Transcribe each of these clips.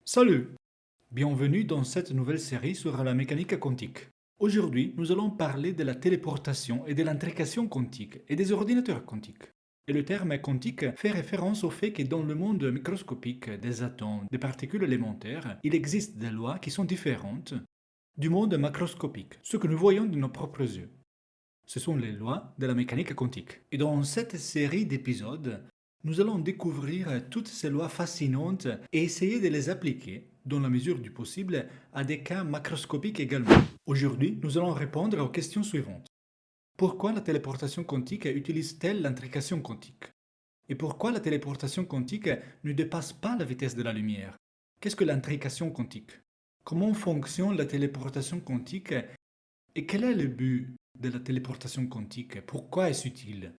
Salut! Bienvenue dans cette nouvelle série sur la mécanique quantique. Aujourd'hui, nous allons parler de la téléportation et de l'intrication quantique et des ordinateurs quantiques. Et le terme quantique fait référence au fait que dans le monde microscopique des atomes, des particules élémentaires, il existe des lois qui sont différentes du monde macroscopique, ce que nous voyons de nos propres yeux. Ce sont les lois de la mécanique quantique. Et dans cette série d'épisodes, nous allons découvrir toutes ces lois fascinantes et essayer de les appliquer, dans la mesure du possible, à des cas macroscopiques également. Aujourd'hui, nous allons répondre aux questions suivantes. Pourquoi la téléportation quantique utilise-t-elle l'intrication quantique? Et pourquoi la téléportation quantique ne dépasse pas la vitesse de la lumière? Qu'est-ce que l'intrication quantique? Comment fonctionne la téléportation quantique? Et quel est le but de la téléportation quantique? Pourquoi est-ce utile?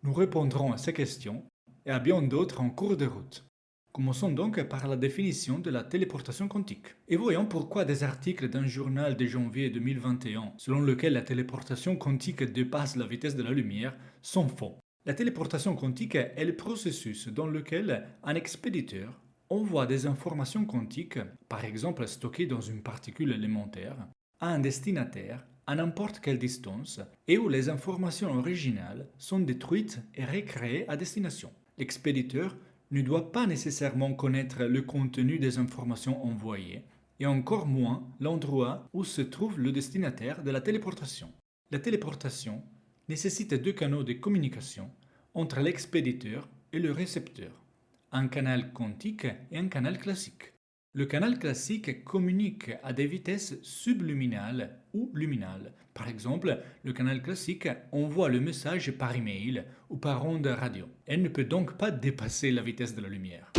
Nous répondrons à ces questions et à bien d'autres en cours de route. Commençons donc par la définition de la téléportation quantique. Et voyons pourquoi des articles d'un journal de janvier 2021, selon lequel la téléportation quantique dépasse la vitesse de la lumière, sont faux. La téléportation quantique est le processus dans lequel un expéditeur envoie des informations quantiques, par exemple stockées dans une particule élémentaire, à un destinataire à n'importe quelle distance et où les informations originales sont détruites et recréées à destination. L'expéditeur ne doit pas nécessairement connaître le contenu des informations envoyées et encore moins l'endroit où se trouve le destinataire de la téléportation. La téléportation nécessite deux canaux de communication entre l'expéditeur et le récepteur, un canal quantique et un canal classique. Le canal classique communique à des vitesses subluminales ou luminales. Par exemple, le canal classique envoie le message par email ou par onde radio. Elle ne peut donc pas dépasser la vitesse de la lumière.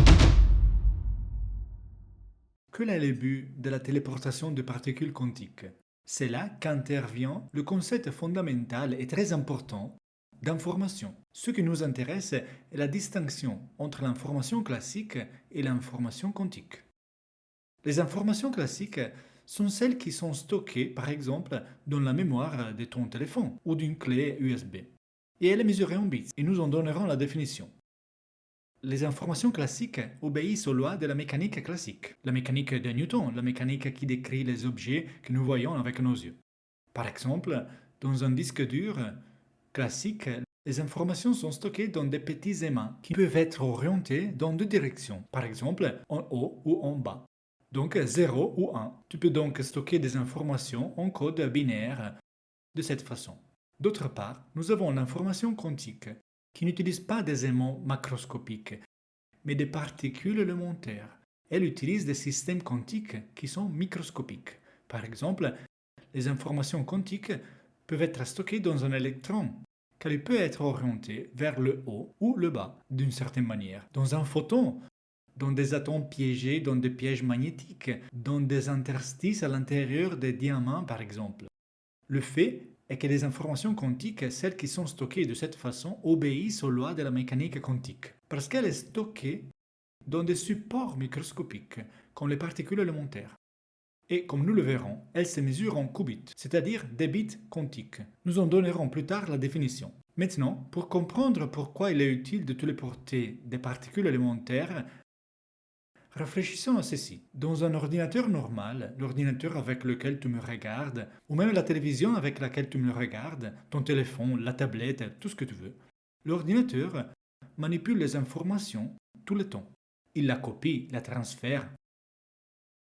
Quel est le but de la téléportation de particules quantiques? C'est là qu'intervient le concept fondamental et très important d'information. Ce qui nous intéresse est la distinction entre l'information classique et l'information quantique. Les informations classiques sont celles qui sont stockées, par exemple, dans la mémoire de ton téléphone ou d'une clé USB. Et elles est mesurée en bits, et nous en donnerons la définition. Les informations classiques obéissent aux lois de la mécanique classique, la mécanique de Newton, la mécanique qui décrit les objets que nous voyons avec nos yeux. Par exemple, dans un disque dur classique, les informations sont stockées dans des petits aimants qui peuvent être orientés dans deux directions, par exemple en haut ou en bas. Donc 0 ou 1. Tu peux donc stocker des informations en code binaire de cette façon. D'autre part, nous avons l'information quantique qui n'utilise pas des aimants macroscopiques, mais des particules élémentaires. Elle utilise des systèmes quantiques qui sont microscopiques. Par exemple, les informations quantiques peuvent être stockées dans un électron, car il peut être orienté vers le haut ou le bas d'une certaine manière. Dans un photon, dans des atomes piégés dans des pièges magnétiques, dans des interstices à l'intérieur des diamants par exemple. Le fait est que les informations quantiques, celles qui sont stockées de cette façon, obéissent aux lois de la mécanique quantique, parce qu'elle est stockée dans des supports microscopiques, comme les particules élémentaires. Et comme nous le verrons, elle se mesure en qubits, c'est-à-dire des bits quantiques. Nous en donnerons plus tard la définition. Maintenant, pour comprendre pourquoi il est utile de téléporter des particules élémentaires, réfléchissons à ceci. Dans un ordinateur normal, l'ordinateur avec lequel tu me regardes, ou même la télévision avec laquelle tu me regardes, ton téléphone, la tablette, tout ce que tu veux, l'ordinateur manipule les informations tout le temps. Il la copie, la transfère,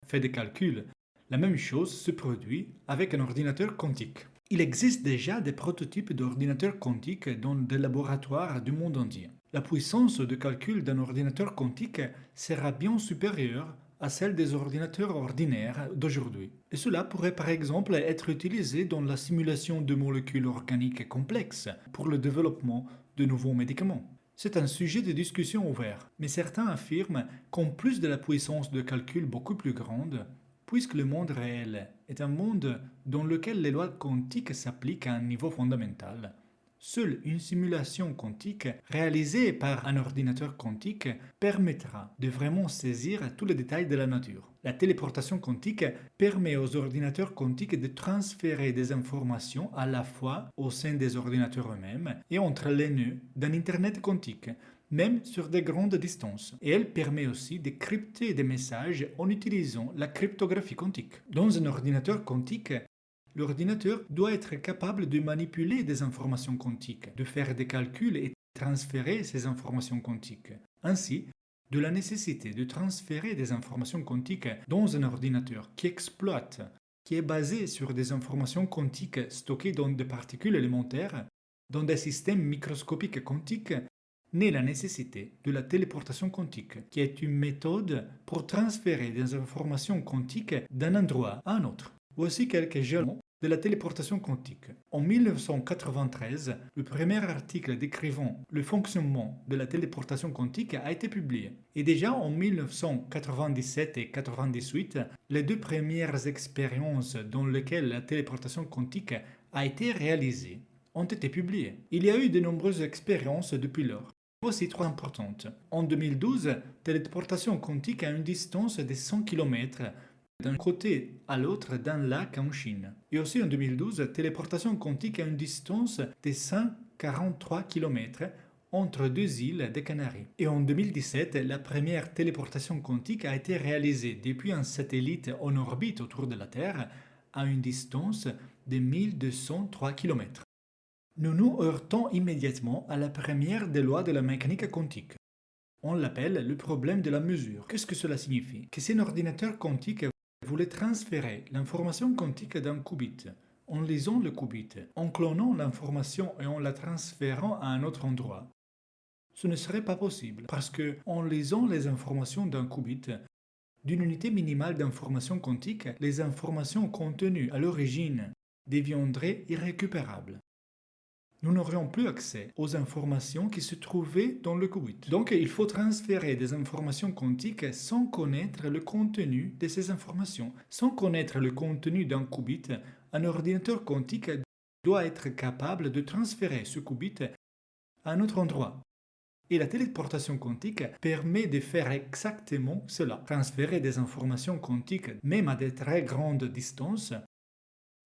fait des calculs. La même chose se produit avec un ordinateur quantique. Il existe déjà des prototypes d'ordinateurs quantiques dans des laboratoires du monde entier. La puissance de calcul d'un ordinateur quantique sera bien supérieure à celle des ordinateurs ordinaires d'aujourd'hui. Et cela pourrait par exemple être utilisé dans la simulation de molécules organiques complexes pour le développement de nouveaux médicaments. C'est un sujet de discussion ouvert, mais certains affirment qu'en plus de la puissance de calcul beaucoup plus grande, puisque le monde réel est un monde dans lequel les lois quantiques s'appliquent à un niveau fondamental, seule une simulation quantique réalisée par un ordinateur quantique permettra de vraiment saisir tous les détails de la nature. La téléportation quantique permet aux ordinateurs quantiques de transférer des informations à la fois au sein des ordinateurs eux-mêmes et entre les nœuds d'un Internet quantique, même sur des grandes distances. Et elle permet aussi de crypter des messages en utilisant la cryptographie quantique. Dans un ordinateur quantique, l'ordinateur doit être capable de manipuler des informations quantiques, de faire des calculs et transférer ces informations quantiques. Ainsi, de la nécessité de transférer des informations quantiques dans un ordinateur qui exploite, qui est basé sur des informations quantiques stockées dans des particules élémentaires, dans des systèmes microscopiques quantiques, naît la nécessité de la téléportation quantique, qui est une méthode pour transférer des informations quantiques d'un endroit à un autre. Voici quelques jalons de la téléportation quantique. En 1993, le premier article décrivant le fonctionnement de la téléportation quantique a été publié. Et déjà en 1997 et 1998, les deux premières expériences dans lesquelles la téléportation quantique a été réalisée ont été publiées. Il y a eu de nombreuses expériences depuis lors. Voici trois importantes. En 2012, téléportation quantique à une distance de 100 km d'un côté à l'autre d'un lac en Chine. Et aussi en 2012, téléportation quantique à une distance de 143 km entre deux îles des Canaries. Et en 2017, la première téléportation quantique a été réalisée depuis un satellite en orbite autour de la Terre à une distance de 1203 km. Nous nous heurtons immédiatement à la première des lois de la mécanique quantique. On l'appelle le problème de la mesure. Qu'est-ce que cela signifie? Que si un ordinateur quantique voulait transférer l'information quantique d'un qubit, en lisant le qubit, en clonant l'information et en la transférant à un autre endroit, ce ne serait pas possible parce que, en lisant les informations d'un qubit, d'une unité minimale d'information quantique, les informations contenues à l'origine deviendraient irrécupérables. Nous n'aurions plus accès aux informations qui se trouvaient dans le qubit. Donc, il faut transférer des informations quantiques sans connaître le contenu de ces informations. Sans connaître le contenu d'un qubit, un ordinateur quantique doit être capable de transférer ce qubit à un autre endroit. Et la téléportation quantique permet de faire exactement cela. Transférer des informations quantiques, même à de très grandes distances,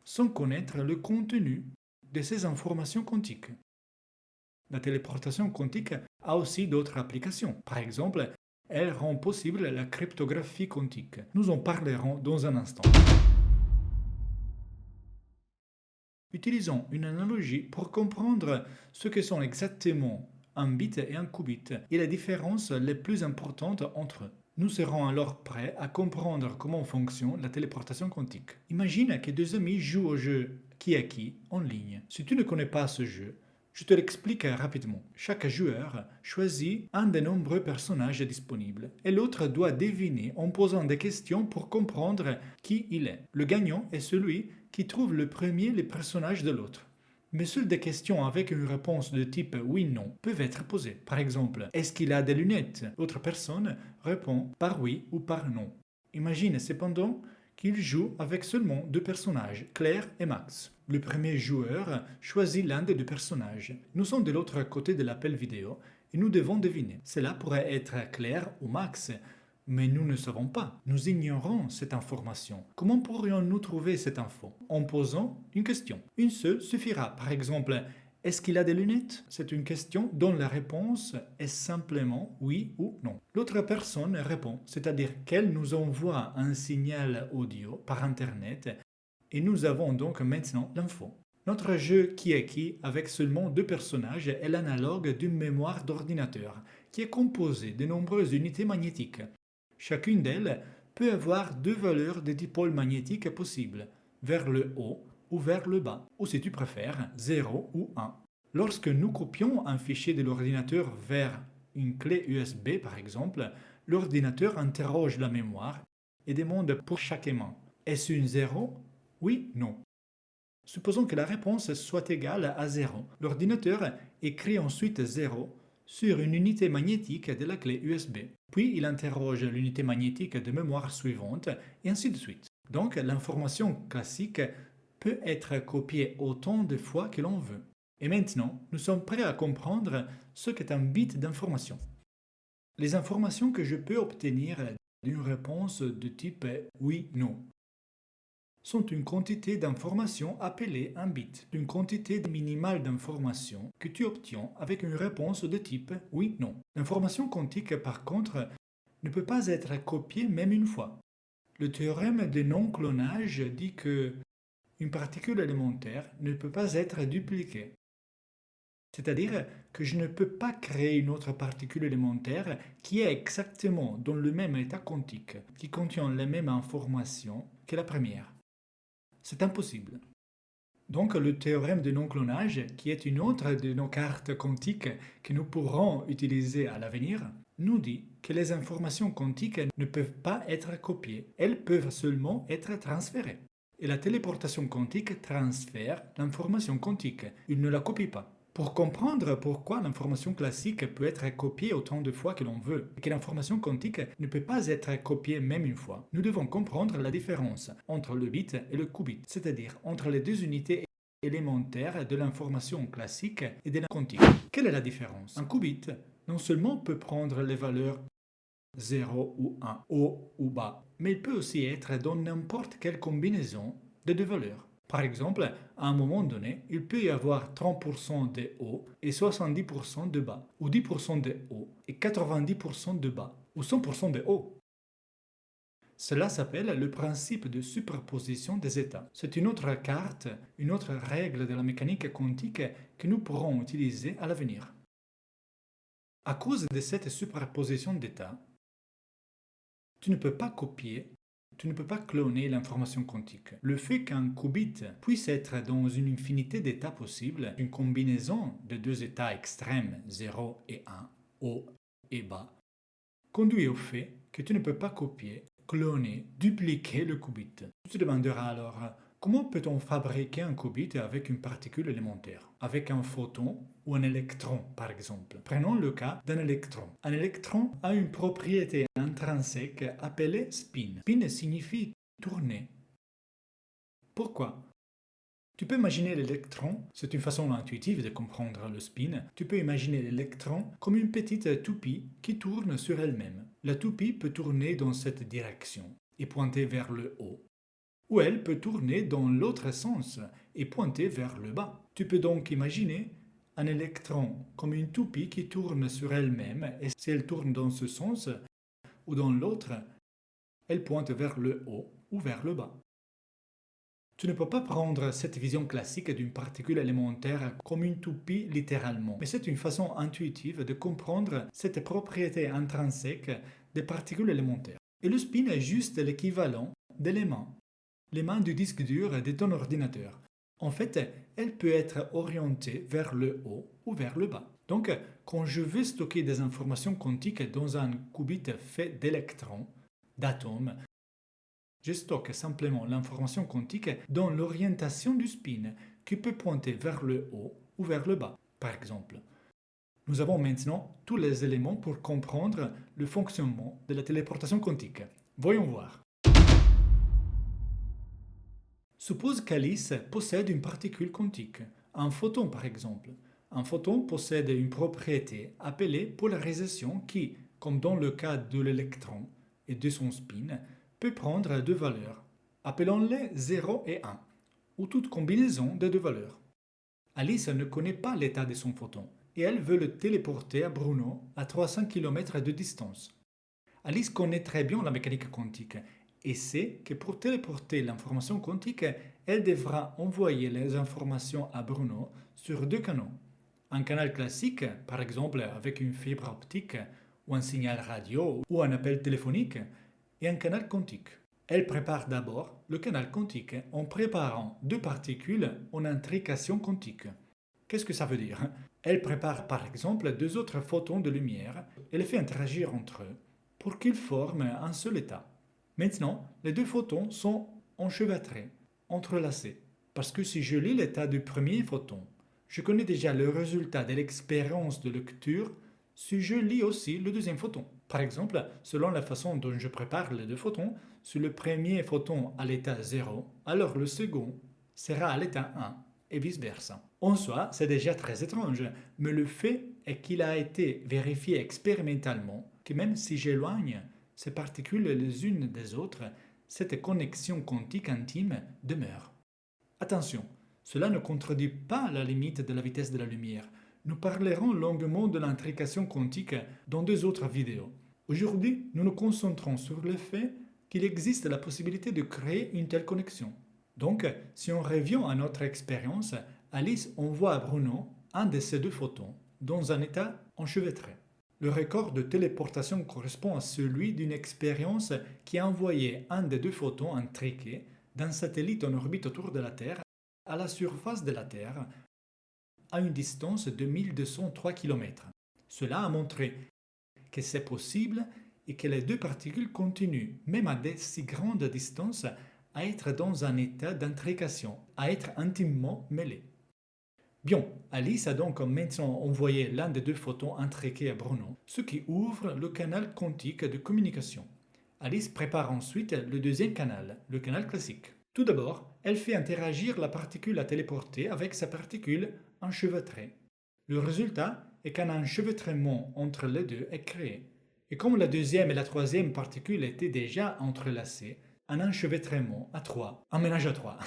sans connaître le contenu de ces informations quantiques. La téléportation quantique a aussi d'autres applications. Par exemple, elle rend possible la cryptographie quantique. Nous en parlerons dans un instant. Utilisons une analogie pour comprendre ce que sont exactement un bit et un qubit et les différences les plus importantes entre eux. Nous serons alors prêts à comprendre comment fonctionne la téléportation quantique. Imagine que deux amis jouent au jeu Qui est qui en ligne. Si tu ne connais pas ce jeu, je te l'explique rapidement. Chaque joueur choisit un des nombreux personnages disponibles et l'autre doit deviner en posant des questions pour comprendre qui il est. Le gagnant est celui qui trouve le premier les personnages de l'autre. Mais seules des questions avec une réponse de type oui-non peuvent être posées. Par exemple, est-ce qu'il a des lunettes? L'autre personne répond par oui ou par non. Imagine cependant qu'il joue avec seulement deux personnages, Claire et Max. Le premier joueur choisit l'un des deux personnages. Nous sommes de l'autre côté de l'appel vidéo et nous devons deviner. Cela pourrait être Claire ou Max, mais nous ne savons pas. Nous ignorons cette information. Comment pourrions-nous trouver cette info? En posant une question. Une seule suffira. Par exemple, est-ce qu'il a des lunettes? C'est une question dont la réponse est simplement oui ou non. L'autre personne répond, c'est-à-dire qu'elle nous envoie un signal audio par Internet et nous avons donc maintenant l'info. Notre jeu Qui est qui, avec seulement deux personnages, est l'analogue d'une mémoire d'ordinateur qui est composée de nombreuses unités magnétiques. Chacune d'elles peut avoir deux valeurs de dipôle magnétique possibles, vers le haut ou vers le bas, ou si tu préfères, 0 ou 1. Lorsque nous copions un fichier de l'ordinateur vers une clé USB par exemple, l'ordinateur interroge la mémoire et demande pour chaque aimant. Est-ce une 0? Oui, non. Supposons que la réponse soit égale à 0. L'ordinateur écrit ensuite 0 sur une unité magnétique de la clé USB. Puis il interroge l'unité magnétique de mémoire suivante et ainsi de suite. Donc l'information classique peut être copiée autant de fois que l'on veut. Et maintenant, nous sommes prêts à comprendre ce qu'est un bit d'information. Les informations que je peux obtenir d'une réponse de type oui, non. sont une quantité d'informations appelée un bit, une quantité minimale d'informations que tu obtiens avec une réponse de type oui/non. L'information quantique, par contre, ne peut pas être copiée même une fois. Le théorème de non-clonage dit que une particule élémentaire ne peut pas être dupliquée. C'est-à-dire que je ne peux pas créer une autre particule élémentaire qui est exactement dans le même état quantique, qui contient les mêmes informations que la première. C'est impossible. Donc le théorème de non-clonage, qui est une autre de nos cartes quantiques que nous pourrons utiliser à l'avenir, nous dit que les informations quantiques ne peuvent pas être copiées, elles peuvent seulement être transférées. Et la téléportation quantique transfère l'information quantique, il ne la copie pas. Pour comprendre pourquoi l'information classique peut être copiée autant de fois que l'on veut et que l'information quantique ne peut pas être copiée même une fois, nous devons comprendre la différence entre le bit et le qubit, c'est-à-dire entre les deux unités élémentaires de l'information classique et de la quantique. Quelle est la différence? Un qubit non seulement peut prendre les valeurs 0 ou 1, haut ou bas, mais il peut aussi être dans n'importe quelle combinaison de deux valeurs. Par exemple, à un moment donné, il peut y avoir 30% de haut et 70% de bas, ou 10% de haut et 90% de bas, ou 100% de haut. Cela s'appelle le principe de superposition des états. C'est une autre carte, une autre règle de la mécanique quantique que nous pourrons utiliser à l'avenir. À cause de cette superposition d'états, tu ne peux pas copier, tu ne peux pas cloner l'information quantique. Le fait qu'un qubit puisse être dans une infinité d'états possibles, une combinaison de deux états extrêmes, 0 et 1, haut et bas, conduit au fait que tu ne peux pas copier, cloner, dupliquer le qubit. Tu te demanderas alors, comment peut-on fabriquer un qubit avec une particule élémentaire? Avec un photon ou un électron, par exemple. Prenons le cas d'un électron. Un électron a une propriété intrinsèque appelée spin. Spin signifie tourner. Pourquoi? Tu peux imaginer l'électron, c'est une façon intuitive de comprendre le spin, tu peux imaginer l'électron comme une petite toupie qui tourne sur elle-même. La toupie peut tourner dans cette direction et pointer vers le haut, ou elle peut tourner dans l'autre sens et pointer vers le bas. Tu peux donc imaginer un électron comme une toupie qui tourne sur elle-même et si elle tourne dans ce sens ou dans l'autre, elle pointe vers le haut ou vers le bas. Tu ne peux pas prendre cette vision classique d'une particule élémentaire comme une toupie littéralement, mais c'est une façon intuitive de comprendre cette propriété intrinsèque des particules élémentaires. Et le spin est juste l'équivalent de les mains du disque dur de ton ordinateur. En fait, elle peut être orientée vers le haut ou vers le bas. Donc, quand je veux stocker des informations quantiques dans un qubit fait d'électrons, d'atomes, je stocke simplement l'information quantique dans l'orientation du spin, qui peut pointer vers le haut ou vers le bas, par exemple. Nous avons maintenant tous les éléments pour comprendre le fonctionnement de la téléportation quantique. Voyons voir. Suppose qu'Alice possède une particule quantique, un photon par exemple. Un photon possède une propriété appelée polarisation qui, comme dans le cas de l'électron et de son spin, peut prendre deux valeurs, appelons-les 0 et 1, ou toute combinaison de deux valeurs. Alice ne connaît pas l'état de son photon, et elle veut le téléporter à Bruno à 300 km de distance. Alice connaît très bien la mécanique quantique, et sait que pour téléporter l'information quantique, elle devra envoyer les informations à Bruno sur deux canaux. Un canal classique, par exemple avec une fibre optique, ou un signal radio, ou un appel téléphonique, et un canal quantique. Elle prépare d'abord le canal quantique en préparant deux particules en intrication quantique. Qu'est-ce que ça veut dire? Elle prépare par exemple deux autres photons de lumière et les fait interagir entre eux pour qu'ils forment un seul état. Maintenant, les deux photons sont enchevêtrés, entrelacés, parce que si je lis l'état du premier photon, je connais déjà le résultat de l'expérience de lecture si je lis aussi le deuxième photon. Par exemple, selon la façon dont je prépare les deux photons, si le premier photon à l'état 0, alors le second sera à l'état 1 et vice-versa. En soi, c'est déjà très étrange, mais le fait est qu'il a été vérifié expérimentalement que même si j'éloigne ces particules les unes des autres, cette connexion quantique intime demeure. Attention, cela ne contredit pas la limite de la vitesse de la lumière. Nous parlerons longuement de l'intrication quantique dans 2 autres vidéos. Aujourd'hui, nous nous concentrons sur le fait qu'il existe la possibilité de créer une telle connexion. Donc, si on revient à notre expérience, Alice envoie à Bruno un de ces 2 photons dans un état enchevêtré. Le record de téléportation correspond à celui d'une expérience qui a envoyé un des 2 photons intriqués d'un satellite en orbite autour de la Terre à la surface de la Terre à une distance de 1203 km. Cela a montré que c'est possible et que les 2 particules continuent, même à de si grandes distances, à être dans un état d'intrication, à être intimement mêlées. Bien, Alice a donc maintenant envoyé l'un des 2 photons intriqués à Bruno, ce qui ouvre le canal quantique de communication. Alice prépare ensuite le 2e canal, le canal classique. Tout d'abord, elle fait interagir la particule à téléporter avec sa particule enchevêtrée. Le résultat est qu'un enchevêtrement entre les deux est créé. Et comme la 2e et la 3e particule étaient déjà entrelacées, un enchevêtrement à 3, un ménage à 3.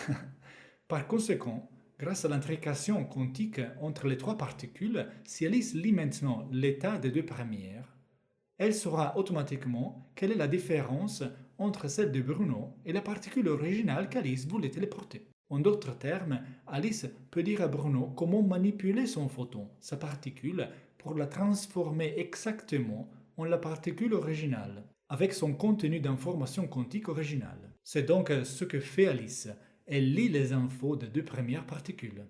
Par conséquent, grâce à l'intrication quantique entre les 3 particules, si Alice lit maintenant l'état des 2 premières, elle saura automatiquement quelle est la différence entre celle de Bruno et la particule originale qu'Alice voulait téléporter. En d'autres termes, Alice peut dire à Bruno comment manipuler son photon, sa particule, pour la transformer exactement en la particule originale, avec son contenu d'information quantique originale. C'est donc ce que fait Alice. Elle lit les infos des 2 premières particules.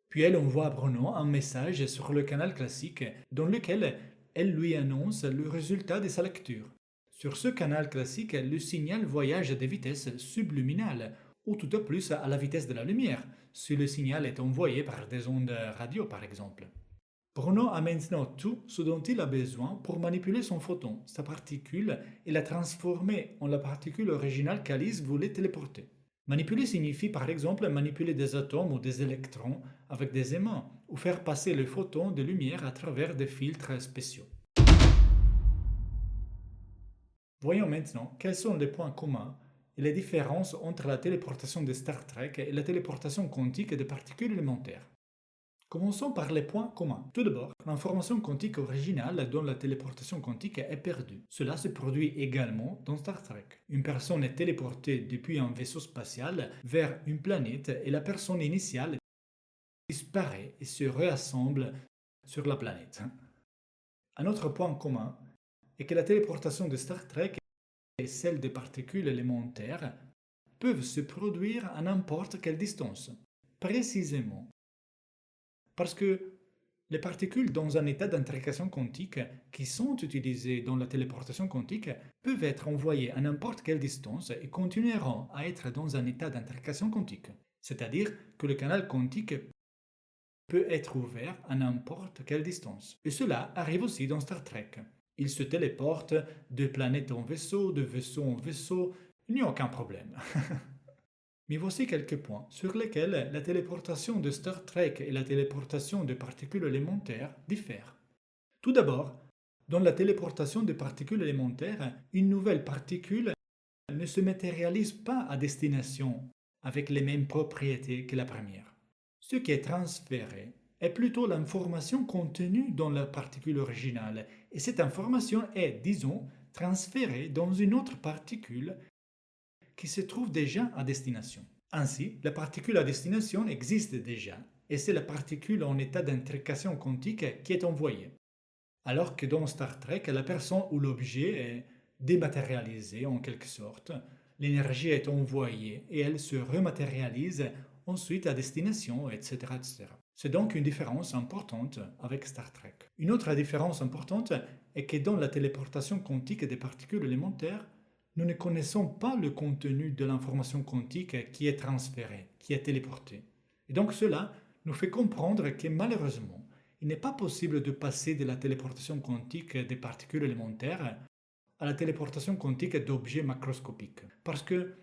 Puis elle envoie à Bruno un message sur le canal classique dans lequel elle lui annonce le résultat de sa lecture. Sur ce canal classique, le signal voyage à des vitesses subluminales, ou tout au plus à la vitesse de la lumière, si le signal est envoyé par des ondes radio par exemple. Bruno a maintenant tout ce dont il a besoin pour manipuler son photon, sa particule, et la transformer en la particule originale qu'Alice voulait téléporter. Manipuler signifie par exemple manipuler des atomes ou des électrons avec des aimants, ou faire passer le photon de lumière à travers des filtres spéciaux. Voyons maintenant quels sont les points communs et les différences entre la téléportation de Star Trek et la téléportation quantique des particules élémentaires. Commençons par les points communs. Tout d'abord, l'information quantique originale dans la téléportation quantique est perdue. Cela se produit également dans Star Trek. Une personne est téléportée depuis un vaisseau spatial vers une planète et la personne initiale disparaît et se réassemble sur la planète. Un autre point commun est que la téléportation de Star Trek et celle des particules élémentaires peuvent se produire à n'importe quelle distance. Précisément parce que les particules dans un état d'intrication quantique qui sont utilisées dans la téléportation quantique peuvent être envoyées à n'importe quelle distance et continueront à être dans un état d'intrication quantique. C'est-à-dire que le canal quantique peut être ouvert à n'importe quelle distance. Et cela arrive aussi dans Star Trek. Il se téléporte de planète en vaisseau, de vaisseau en vaisseau, il n'y a aucun problème. Mais voici quelques points sur lesquels la téléportation de Star Trek et la téléportation de particules élémentaires diffèrent. Tout d'abord, dans la téléportation de particules élémentaires, une nouvelle particule ne se matérialise pas à destination avec les mêmes propriétés que la première. Ce qui est transféré est plutôt l'information contenue dans la particule originale, et cette information est, disons, transférée dans une autre particule qui se trouve déjà à destination. Ainsi, la particule à destination existe déjà, et c'est la particule en état d'intrication quantique qui est envoyée. Alors que dans Star Trek, la personne ou l'objet est dématérialisé en quelque sorte, l'énergie est envoyée et elle se rematérialise ensuite à destination, etc. etc. C'est donc une différence importante avec Star Trek. Une autre différence importante est que dans la téléportation quantique des particules élémentaires, nous ne connaissons pas le contenu de l'information quantique qui est transférée, qui est téléportée. Et donc cela nous fait comprendre que malheureusement, il n'est pas possible de passer de la téléportation quantique des particules élémentaires à la téléportation quantique d'objets macroscopiques. Parce que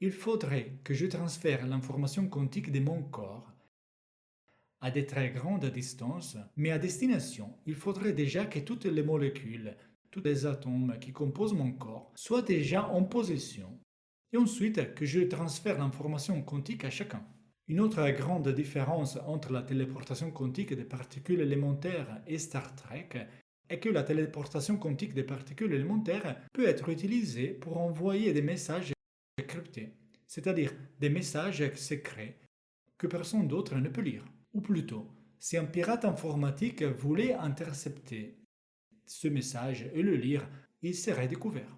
il faudrait que je transfère l'information quantique de mon corps à des très grandes distances, mais à destination, il faudrait déjà que toutes les molécules tous les atomes qui composent mon corps soient déjà en possession et ensuite que je transfère l'information quantique à chacun. Une autre grande différence entre la téléportation quantique des particules élémentaires et Star Trek est que la téléportation quantique des particules élémentaires peut être utilisée pour envoyer des messages cryptés, c'est-à-dire des messages secrets que personne d'autre ne peut lire. Ou plutôt, si un pirate informatique voulait intercepter ce message et le lire, il serait découvert.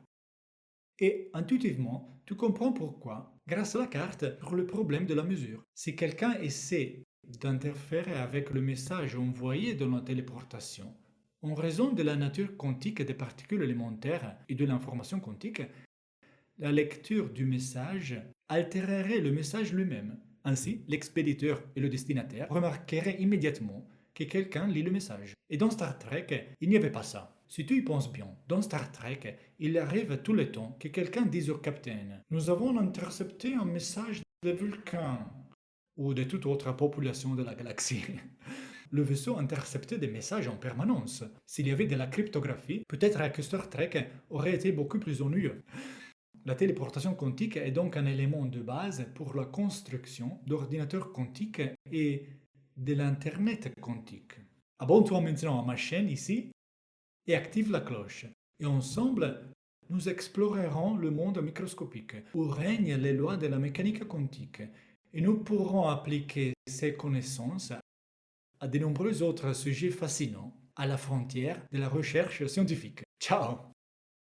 Et intuitivement, tu comprends pourquoi, grâce à la carte, sur le problème de la mesure. Si quelqu'un essaie d'interférer avec le message envoyé dans la téléportation, en raison de la nature quantique des particules élémentaires et de l'information quantique, la lecture du message altérerait le message lui-même. Ainsi, l'expéditeur et le destinataire remarqueraient immédiatement que quelqu'un lit le message. Et dans Star Trek, il n'y avait pas ça. Si tu y penses bien, dans Star Trek, il arrive tout le temps que quelqu'un dise au capitaine « Nous avons intercepté un message de Vulcain » ou de toute autre population de la galaxie. Le vaisseau interceptait des messages en permanence. S'il y avait de la cryptographie, peut-être que Star Trek aurait été beaucoup plus ennuyeux. La téléportation quantique est donc un élément de base pour la construction d'ordinateurs quantiques et de l'Internet quantique. Abonne-toi maintenant à ma chaîne ici et active la cloche. Et ensemble, nous explorerons le monde microscopique où règnent les lois de la mécanique quantique et nous pourrons appliquer ces connaissances à de nombreux autres sujets fascinants à la frontière de la recherche scientifique. Ciao!